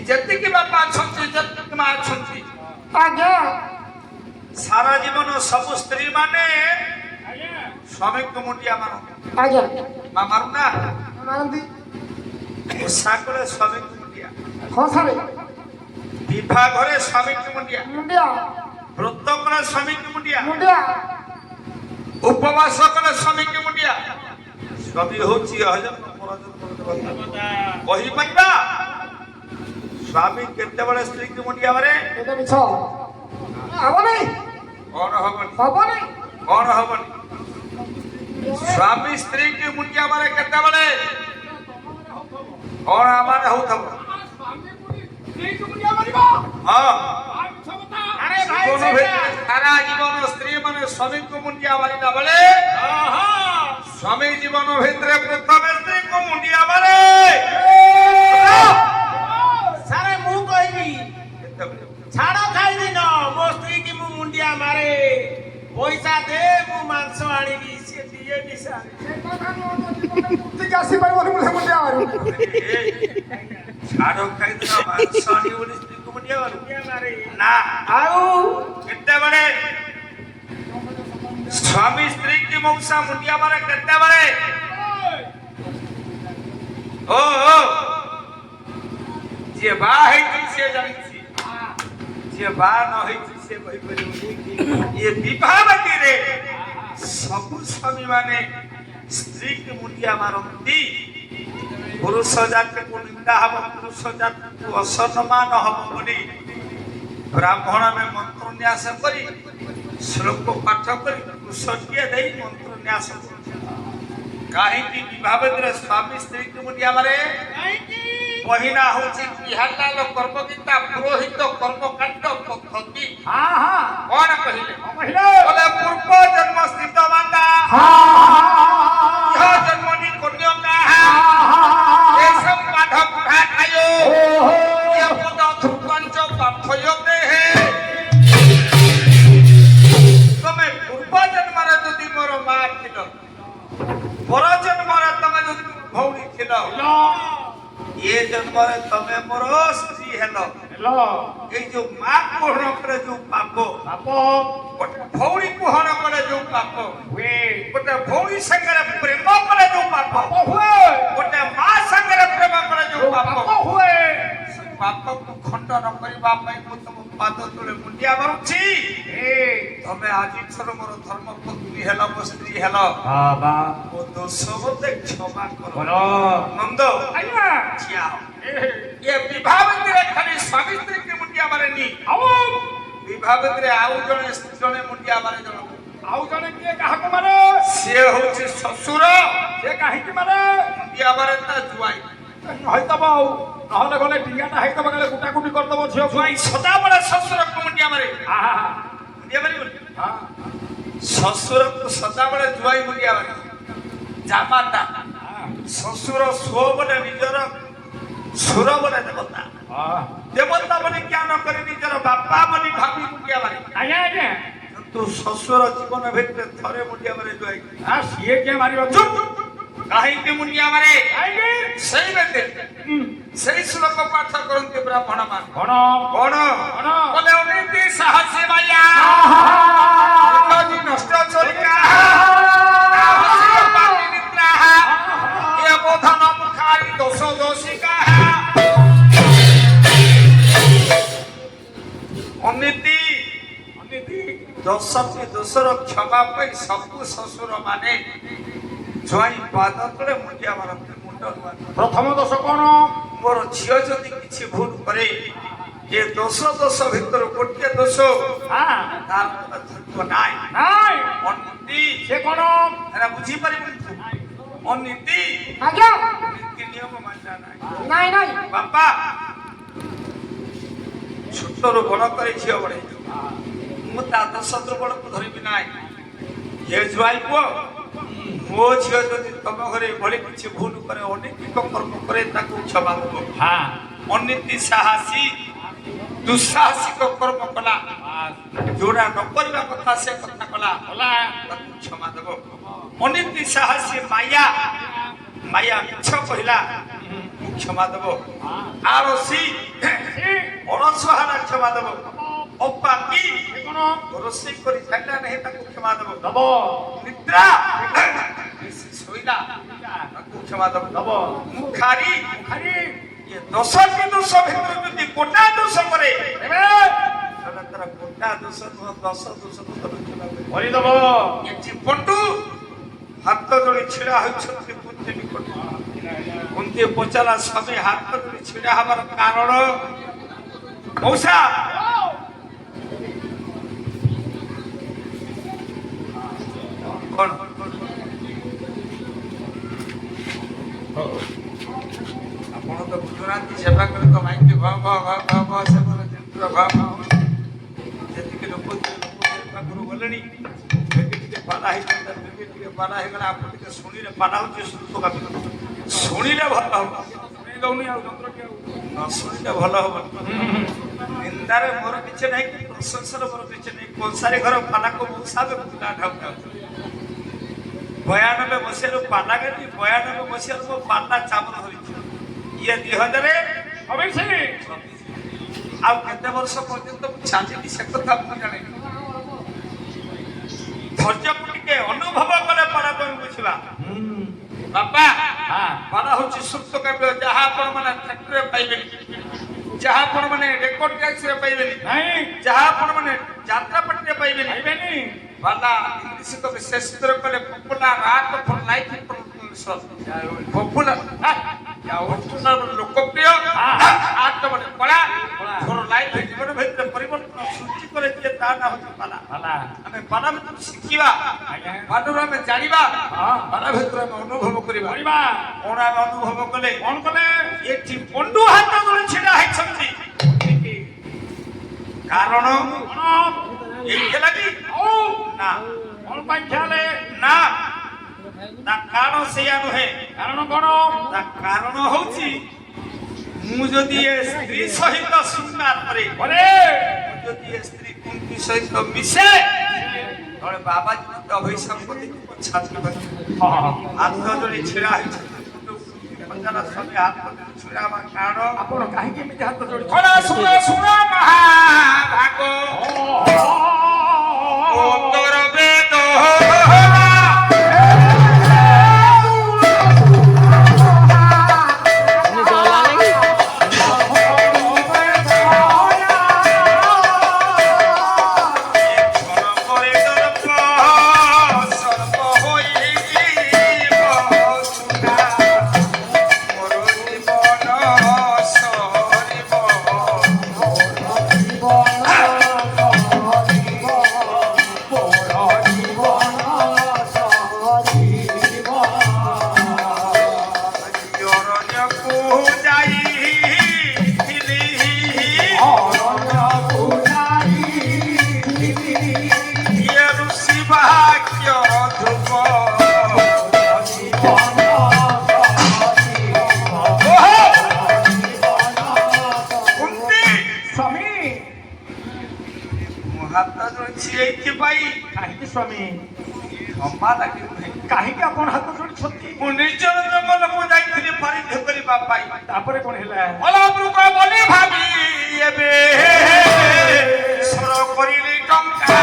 ଯେତିକି ବାପା ଅଛନ୍ତି ଯେତିକି ମା ଅଛନ୍ତି ଆଜ୍ଞା ସାରା ଜୀବନ ସବୁ ସ୍ତ୍ରୀ ମାନେ ସ୍ୱାମୀଙ୍କୁ ମୁଣ୍ଡିଆ ମାର ଆଜ୍ଞା ମା ମାରୁନା ମାରନ୍ତି ଓଷାକରେ ସ୍ୱାମୀଙ୍କୁ ମୁଣ୍ଡିଆ ହଁ ସାରେ ବିବାହ ଘରେ ସ୍ୱାମୀଙ୍କୁ ମୁଣ୍ଡିଆ ମୁଣ୍ଡିଆ ବ୍ରତ କଲେ ସ୍ୱାମୀଙ୍କୁ ମୁଣ୍ଡିଆ ମୁଣ୍ଡିଆ ଉପବାସ କଲେ ସ୍ୱାମୀଙ୍କୁ ମୁଣ୍ଡିଆ ସ୍ୱାମୀ ହଉଛି କହିପାରିବା ସ୍ୱାମୀ କେତେବେଳେ ସ୍ତ୍ରୀଙ୍କୁ ମୁଣ୍ଡିଆ ମାରେ এটা মিছ হবনি କଣ ହବନି হবনি କଣ ହବନି ସ୍ୱାମୀ ସ୍ତ୍ରୀଙ୍କୁ ମୁଣ୍ଡିଆ ମାରେ କେତେବେଳେ କଣ ଆମର ହଉଥିବ ହଁ ସାରା ଜୀବନ ସ୍ତ୍ରୀ ମାନେ ସ୍ୱାମୀଙ୍କୁ ମୁଣ୍ଡିଆ ମାରିଲା ବେଳେ ସ୍ୱାମୀ ଜୀବନ ଭିତରେ ପ୍ରଥମେ ସ୍ତ୍ରୀଙ୍କୁ ମୁଣ୍ଡିଆ ମାରେ ସାରେ ମୁଁ କହିବି କେତେବେଳେ ଛାଡ଼ ଖାଇଦିନ ମୋ ସ୍ତ୍ରୀ କି ମୁଁ ମୁଣ୍ଡିଆ ମାରେ ପଇସା ଦେ ମୁଁ ମାଂସ ଆଣିବି ସେ ଦିଏ ନିଶା ঠিক আসি পারিবনি বলে মুন্ডিয়া মারু ଛାଡ଼ ଖାଇଦିନ ମାଂସ ଆଣିବ ବୋଲି ସ୍ତ୍ରୀଙ୍କୁ ମୁଣ୍ଡିଆ ମାରୁ ମାରେ ନା ଆଉ କେତେବେଳେ ସ୍ୱାମୀ ସ୍ତ୍ରୀ କି ମଉସା ମୁଣ୍ଡିଆ ମାରେ କେତେବେଳେ ଓ ଯିଏ ବାହା ହେଇଛି ସିଏ ଜାଣିଛି ଯିଏ ବାହା ନ ହେଇଛି ସିଏ କହିପାରିବନି ଇଏ ବିବାହବାଦୀରେ ସବୁ ସ୍ୱାମୀ ମାନେ ସ୍ତ୍ରୀ କି ମୁଣ୍ଡିଆ ମାରନ୍ତି ପୁରୁଷ ଜାତିକୁ ନିନ୍ଦା ହବ ପୁରୁଷ ଜାତିକୁ ଅସମ୍ମାନ ହବ ବୋଲି ବ୍ରାହ୍ମଣ ଆମେ ମନ୍ତ୍ର ନ୍ୟାସ କରି ଶ୍ଲୋକ ପାଠ କରି କୃଷଟିଏ ଦେଇ ମନ୍ତ୍ର ନ୍ୟାସ କରୁ କାହିଁକି ବିବାହରେ ସ୍ୱାମୀ ସ୍ତ୍ରୀକୁ ମୁଣ୍ଡିଆ ମାରେ ପହିଲା ହଉଛି ବିହାରଲାଲ କର୍ମଗୀତା ପୁରୋହିତ କର୍ମକାଣ୍ଡ ପଦ୍ଧତି କଣ କହିଲେ ବୋଲେ ପୂର୍ବ ଜନ୍ମ ସ୍ଥିତ ମାତା ଜନ୍ମନି କନ୍ୟା ଏସବ ପାଠ ପଢା ଖାୟୋ ये पद ध्रुवंच पार्थयोगे है तमे पूर्व जन्म रे जदि मोर मां थिल पर जन्म रे तमे जदि भौणी थिल ये जन्म रे तमे मोर स्त्री हेलो ए जो मां कोहण करे जो पाप भौणी कोहण करे जो पाप गोटे भौणी संगे प्रेम करे जो पाप गोटे मां संगे प्रेम करे जो पाप ପାପକୁ ଖଣ୍ଡନ କରିବା ପାଇଁ ମୁଁ ତମ ପାଦ ତଳେ ମୁଣ୍ଡିଆ ମାରୁଛି ତମେ ଆଜିଠାରୁ ମୋର ଧର୍ମ ପତ୍ନୀ ହେଲ ମୋ ସ୍ତ୍ରୀ ହେଲ ମୋ ଦୋଷ ମୋତେ କ୍ଷମା କର ନନ୍ଦ ଏ ବିବାହରେ ଖାଲି ସ୍ୱାମୀ ସ୍ତ୍ରୀକି ମୁଣ୍ଡିଆ ମାରେନି ବିବାହରେ ଆଉ ଜଣେ ମୁଣ୍ଡିଆ ମାରେ ଜଣକୁ ଆଉ ଜଣେ କିଏ କାହାକୁ ମାରେ ସିଏ ହଉଛି ଶ୍ୱଶୁର ସେ କାହିଁକି ମାରେ ମୁଣ୍ଡିଆ ମାରେ ତା ଜୁଆଇ হইতব আউ নহলে গলে ডিঙ্গাটা হইতব গলে গুটাগুটি করতব ঝিও জুয়াই সদাবেলে শ্বশুরକୁ ମୁଣ୍ଡିଆ ମାରେ ମୁଣ୍ଡିଆ ମାରିବନି শ্বশুরକୁ ସଦାବେଳେ ଜୁଆଇ ମୁଣ୍ଡିଆ ମାରେ ଜାମାତା ଶ୍ୱଶୁର ସୁଅ ବୋଲେ ନିଜର ସୁର ବୋଲେ ଦେବତା ଦେବତା ବୋଲି ଜ୍ଞାନ କରି ନିଜର ବାପା ବୋଲି ଭାବି ମୁଣ୍ଡିଆ ମାରେ আজ্ঞা আজ্ঞা କିନ୍ତୁ ଶ୍ୱଶୁର ଜୀବନ ଭିତରେ ଥରେ ମୁଣ୍ଡିଆ ମାରେ ଜୁଆଇ সিয়ে কে মারিবা କାହିଁକି ମୁଣ୍ଡିଆ ମାରେ ସେଇ ବେଦେ ସେଇ ଶ୍ଲୋକ ପାଠ କରନ୍ତି ବ୍ରାହ୍ମଣ ମାନେ কোন କଣ ବୋଲେ ଅନୀତି ସାହସୀ ବାୟା ନଷ୍ଟ ଚରିକା ପାଟି ନିଦ୍ରା ଏ ବୋଧନ ମୁଖାରି ଦୋଷ ଦୋଷିକା ଅନୀତି ଦୋଷଟି ଦୋଷର କ୍ଷମା ପାଇଁ ସବୁ ଶ୍ୱଶୁର ମାନେ ଜୁଆଇ ପାଦ ତଳେ ମୁଣ୍ଡିଆ ମାରନ୍ତି ମୁଣ୍ଡ প্রথম দোষ কোন ମୋର ଝିଅ ଯଦି କିଛି ଭୁଲ କରେ ଏ ଦୋଷ ଭିତରୁ ଗୋଟିଏ ଦୋଷ ତାର ଧର୍ମ ନାହିଁ নাই ଅନୀତି সে কোন ଏରା ବୁଝିପାରିବୁନି ତୁ ଅନୀତି আজ্ঞা ନୀତି ନିୟମ ମାନିଲା ନାହିଁ নাই নাই ବାପା ଛୋଟରୁ ବଡ଼ କରି ଝିଅ ବଢ଼େଇ ମୁଁ ତା ଦୋଷ ଦୁର୍ବଳକୁ ଧରିବି ନାହିଁ ଏ ଜୁଆଇ ପୁଅ ମୋ ଝିଅ ଯଦି ତମ ଘରେ ଏଭଳି କିଛି ଭୁଲ କରେ ଅନୈତିକ କର୍ମ କରେ ତାକୁ କ୍ଷମା ଦେବ ଅନୀତି ସାହସୀ ଦୁଃସାହସିକ କର୍ମ କଲା ଯୋଉଟା ନ କରିବା କଥା ସେ କଥା କଲା ତାକୁ କ୍ଷମା ଦେବ ଅନୀତି ସାହସୀ ମାୟା ମିଛ କହିଲା ক্ষমা দেব আর সি অনসহারা ক্ষমা দেব অপা কি ରୋଷେଇ କରି ଛାଡ଼ିଲା ନାହିଁ ତାକୁ କ୍ଷମା ଦେବ ଦବ ନିଦ୍ରା ଶୋଇଲା ତାକୁ କ୍ଷମା ଦେବ ମୁଁ ଖାରି ଇଏ 10ଟି ଦୋଷ ଭିତରୁ ଯଦି ଗୋଟା ଦୋଷ କରେ ତାହେଲେ ତାର ଗୋଟା ଦୋଷ ନୁହଁ 10 ଦୋଷ କରିଦବ ଏଠି ପଣ୍ଡୁ ହାତ ଯୋଡ଼ି ଛିଡ଼ା ହୋଇଛନ୍ତି କୁନ୍ତି ନିକଟ କୁନ୍ତି ପଚାରା ସ୍ୱାମୀ ହାତ ଯୋଡ଼ି ଛିଡ଼ା ହେବାର କାରଣ ମଉସା କଣ ଆପଣ ତ ବୁଝୁନାହାନ୍ତି ସେବା କଲେ ତ ମାଇକି ଘ ଘ ଘ ଘ ଘ ସେମାନେ ଯନ୍ତ୍ର ଘ ଘ ଯେତିକି ଲୋକ ପାଖରୁ ଗଲେଣି ଟିକେ ପାଲା ହେଇଥାନ୍ତା ଟିକେ ପାଲା ହେଇଗଲା ଆପଣ ଟିକେ ଶୁଣିଲେ ପାଲା ହଉଛି ଶୁଣିଲେ ଭଲ ହବ ଶୁଣି ଦଉନି ଆଉ ଯନ୍ତ୍ରଟି ଆଉ ନ ଶୁଣିଲେ ଭଲ ହବନି ନିନ୍ଦାରେ ମୋର କିଛି ନାହିଁ କି ପ୍ରଶଂସାରେ ମୋର କିଛି ନାହିଁ କଂସାରୀ ଘର ପାଲାକୁ ମୁଁ ସାବେ ବୁଲା ଢାଉ 92 ମସିହାରୁ ପାଲା ଗଲି 92 ମସିହାରୁ ମୋ ପାଲା ଚାମର ଧରିଛି ଇଏ 2026 ଆଉ କେତେ ବର୍ଷ ପର୍ଯ୍ୟନ୍ତ ମୁଁ ଚାଲିବି ସେ କଥା ମୁଁ ଜାଣିନି ଧୈର୍ଯ୍ୟକୁ ଟିକେ ଅନୁଭବ କଲେ ପାଲା ତମେ ବୁଝିବା ବାପା ପାଲା ହଉଛି ସୁପ୍ତ କାବ୍ୟ ଯାହା ଆପଣ ମାନେ ଥେଟରରେ ପାଇବେନି ଯାହା ଆପଣ ମାନେ ରେକର୍ଡ ଟ୍ୟାକ୍ସରେ ପାଇବେନି ନାଇଁ ଯାହା ଆପଣ ମାନେ ଯାତ୍ରା ପାଟିରେ ପାଇବେନି ପାଇବେନି ପାଲା ଇଂଲିଶ ତ ବିଶେଷ କଲେ ପପୁଲାର ଆର୍ଟ ଫର ଲାଇଫ ପପୁଲାର ଲୋକପ୍ରିୟ ଆର୍ଟ ମାନେ କଳା ଫର ଲାଇଫ ଜୀବନ ଭିତରେ ପରିବର୍ତ୍ତନ ସୃଷ୍ଟି করে দিয়ে ତା ନା ହଉଛି ପାଲା ଆମେ ପାଲା ଭିତରୁ ଶିଖିବା ପାଲାରୁ ଆମେ ଜାଣିବା ପାଲା ଭିତରୁ ଆମେ ଅନୁଭବ କରିବା କଣ ଆମେ ଅନୁଭବ କଲେ କଣ କଲେ ଏଠି ପଣ୍ଡୁ ହାତ ଧରି ଛିଡ଼ା ହେଇଛନ୍ତି କାରଣ ଏଇଠି ଲାଗି ନା କଣ ପାଇଁ ଖିଆଲେ ନା ତା କାରଣ ସେଇଆ ନୁହେଁ କାରଣ କଣ ତା କାରଣ ହଉଛି ମୁଁ ଯଦି ଏ ସ୍ତ୍ରୀ ସହିତ ଶୃଙ୍ଗାର କରେ ଯଦି ଏ ସ୍ତ୍ରୀ କୁନ୍ତି ସହିତ ମିଶେ ତଳେ ବାବାଜୀ ମତେ ଅଭିଶାପ କରିକି ଛାତି ହାତ ଯୋଡ଼ି ଛିଡ଼ା ହେଇଛନ୍ତି ସ୍ୱାମୀ ହାତ ଯୋଡ଼ି ଛିଡ଼ା ହେବା କାରଣ ଆପଣ କାହିଁକି ଏମିତି ହାତ ଯୋଡ଼ି ଶୁଣ ମହାଭାଗ ଉତ୍ତର ବେଦ ସ୍ୱାମୀ କ୍ଷମା ଲାଗିବ କାହିଁକି ଆପଣ ହାତ ଯୋଡ଼ିଛନ୍ତି ମୁଁ ନିର୍ଜନ ଜଙ୍ଗଲକୁ ଯାଇଥିଲି ପରିଧ କରିବା ପାଇଁ ତାପରେ କଣ ହେଲା ଅଲବୃକ ବୋଲି ଭାବି ଏବେ ସ୍ୱର କରିଲି ଟଙ୍କା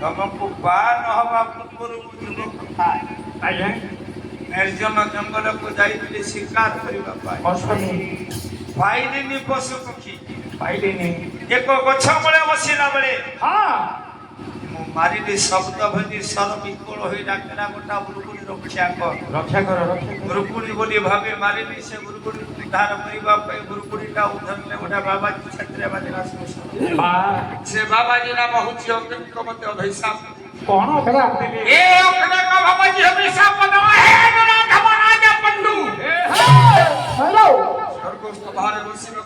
ତମକୁ ବାହା ନହେବା ପୂର୍ବରୁ ବୁଝିବ କଥା ଆଜ୍ଞା ନିର୍ଜନ ଜଙ୍ଗଲକୁ ଯାଇଥିଲି ଶିକାର କରିବା ପାଇଁ ଅଶ୍ୱନି ପାଇଲିନି ପଶୁ ପକ୍ଷୀ ପାଇଲିନି ଏକ ଗଛ ମୂଳେ ବସିଲା ବେଳେ ହଁ ମୁଁ ମାରିଲି ଶବ୍ଦ ଭେଦି ସ୍ୱର ବିକଳ ହୋଇ ଡାକିଲା ଗୋଟା ବୁରୁକୁଣି ରକ୍ଷା କର ରକ୍ଷା କର ରକ୍ଷା କର ଗୁରୁକୁଣି ବୋଲି ଭାବେ ମାରିଲି ସେ ଗୁରୁକୁଣି ଉଦ୍ଧାର କରିବା ପାଇଁ ଗୁରୁକୁଣିଟା ଉଦ୍ଧାରରେ ଗୋଟେ ବାବାଜୀ ଛାତ୍ରରେ ବାଜିଲା ସେ ବାବାଜୀ ନାମ ହଉଛି ଅଗ୍ନିକ ମତେ ଅଭିଶାପ କଣ ଅଭିଶାପ ଦେଲେ ଏ ଅଗ୍ନିକ ବାବାଜୀ ଅଭିଶାପ ଦେବ ହେ ନରାଧମ ରାଜା ପଣ୍ଡୁ ହ୍ୟାଲୋ ସ୍ୱର୍ଗସ୍ଥ ବାହାରେ ବସିବ